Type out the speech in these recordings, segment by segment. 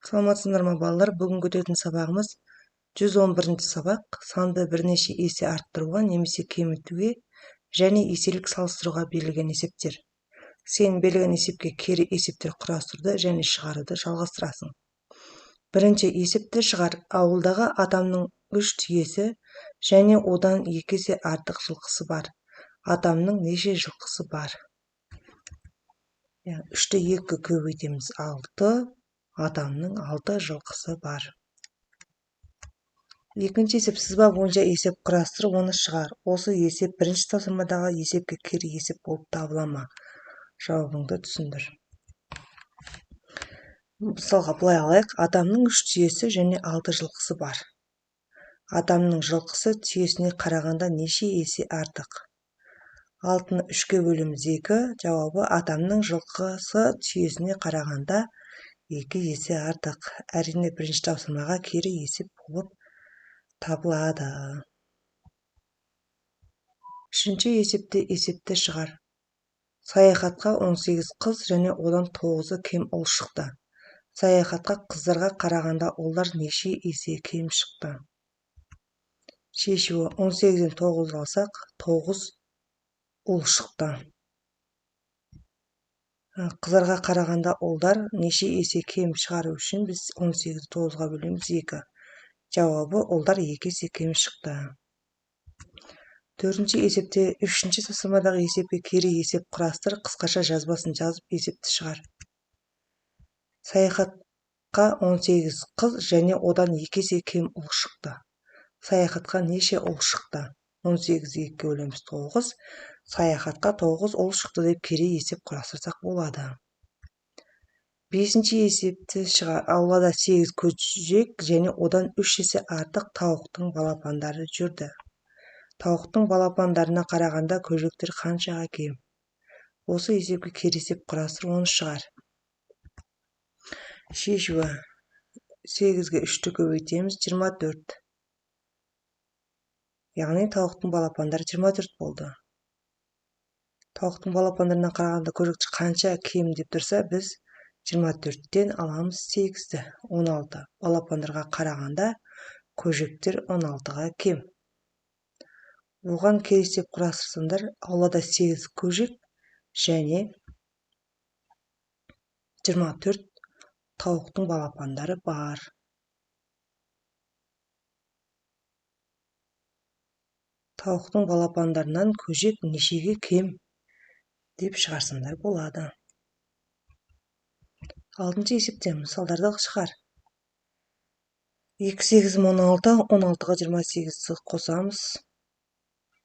Саламатсыздар ма балалар? Бүгін өтетін сабағымыз 111 сабақ. Санды бірнеше есе арттыруға немесе кемітуге және еселік салыстыруға берілген есептер. Сен берілген есепке кері есептер құрастыруды және шығаруды жалғастырасың. Бірінші есепті шығар. Ауылдағы адамның 3 түйесі және одан 2 есе артық жылқысы бар. Адамның неше жылқысы бар? 3-ті 2 көбейтеміз, 6. Адамның 6 жылқысы бар. Екінші есеп сызба бойынша есеп құрастырып, оны шығар. Осы есеп бірінші тапсырмадағы есепке кері есеп болып табыла ма? Жауабыңды түсіндір. Мысалға былай алайық. Адамның 3 түйесі және 6 жылқысы бар. Адамның жылқысы түйесіне қарағанда неше есе артық? 6-ны 3-ке бөлеміз 2. Жауабы адамның жылқысы түйесіне қарағанда 2 есе артық. Әрине бірінші тапсырмаға кері есеп болып табылады. Үшінші есепте есепті шығар. Саяхатқа 18 қыз және одан 9-ы кем ұл шықты. Саяхатқа қыздарға қарағанда ұлдар неше есе кем шықты? Шешуі 18-ден 9 алсақ, 9 ұл шықты. Қыздарға қарағанда ұлдар неше есе кем шығару үшін біз 18-ді 9-ға бөлеміз 2. Жауабы ұлдар 2 есе кем шықты. Төртінші есепте 3-ші тапсырмадағы есепке кері есеп құрастыр, қысқаша жазбасын жазып есепті шығар. Саяхатқа 18 қыз және одан 2 есе кем ұл шықты. Саяхатқа неше ұл шықты? 18-ді 2-ге бөлеміз 9. Саяхатқа 9 ұл шықты деп кері есеп құрастырсақ болады. Бесінші есепті шығар. Аулада 8 көжек және одан 3 есе артық тауықтың балапандары жүрді. Тауықтың балапандарына қарағанда көжектер қаншаға кем? Осы есепке кері есеп құрастыр, оны шығар. Шешуі 8-ге 3-ті көбейтеміз 24. Яғни тауықтың балапандары 24 болды. Тауықтың балапандарына қарағанда көжектер қанша кем деп тұрса, біз 24-тен аламыз 8-ді, 16. Балапандарға қарағанда көжектер 16-ға кем. Оған кері есеп құрастырсаңдар, аулада 8 көжек және 24 тауықтың балапандары бар. Тауықтың балапандарынан көжек нешеге кем деп шығарсаңдар болады. 6-шы есепте мысалдарды шығар. 2 8 16, 16-ға 28-ді қосамыз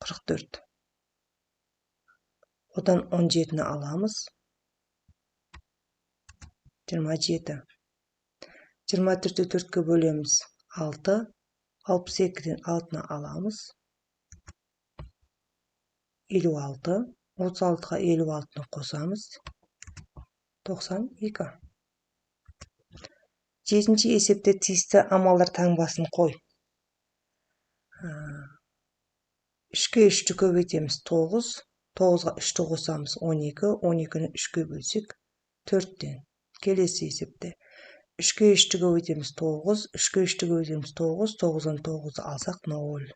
44. Одан 17-ні аламыз 27. 24-ті 4-ке бөлеміз 6. 62-ден 6-ны аламыз 56. 36-ға 56-ны қосамыз 92. 7-ші есепте тиісті амалдар таңбасын қой. 3-ке 3-ті көбейтеміз 9. 9-ға 3-ті қосамыз 12. 12-ні 3-ке бөлсек 4-тен. Келесі есепте 3-ке 3-ті көбейтеміз 9. 3-ке 3-ті көбейтеміз 9. 9-дан 9-ды алсақ 0.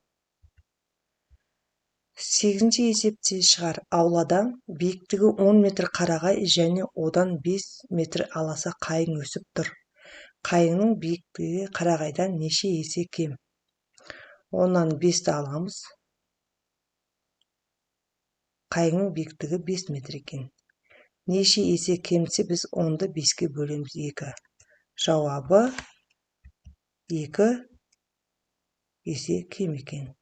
8-ші есепте шығар. Аулада биіктігі 10 метр қарағай және одан 5 метр аласа қайың өсіп тұр. Қайыңның биіктігі қарағайдан неше есе кем? Онан 5-ті аламыз. Қайыңның биіктігі 5 метр екен. Неше есе кемсе біз 10-ды 5-ке бөлеміз 2. Жауабы 2 есе кем екен.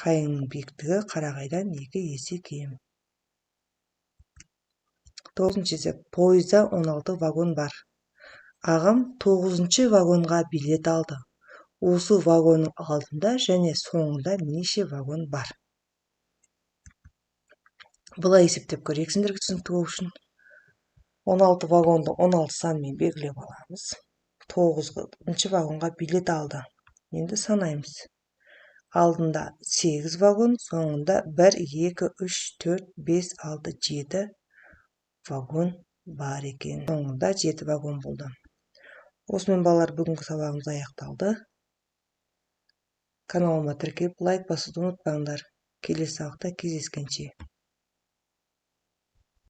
Қайыңның биіктігі қарағайдан 2 есе кем. 9-шы есеп. Пойызда 16 вагон бар. Ағам 9-шы вагонға билет алды. Осы вагонның алдында және соңында неше вагон бар? Бұлай есептеп көрейік, сендерге түсінікті болу үшін. 16 вагонды 16 санмен белгілеп аламыз. 9-шы вагонға билет алды. Енді санаймыз. Алдында 8 вагон, соңында 1, 2, 3, 4, 5, 6, 7 вагон бар екен. Соңында 7 вагон болды. Осымен балалар, бүгінгі сабағымыз аяқталды. Каналыма тіркеліп лайк басуды ұмытпаңдар. Келесі сабақта кездескенше.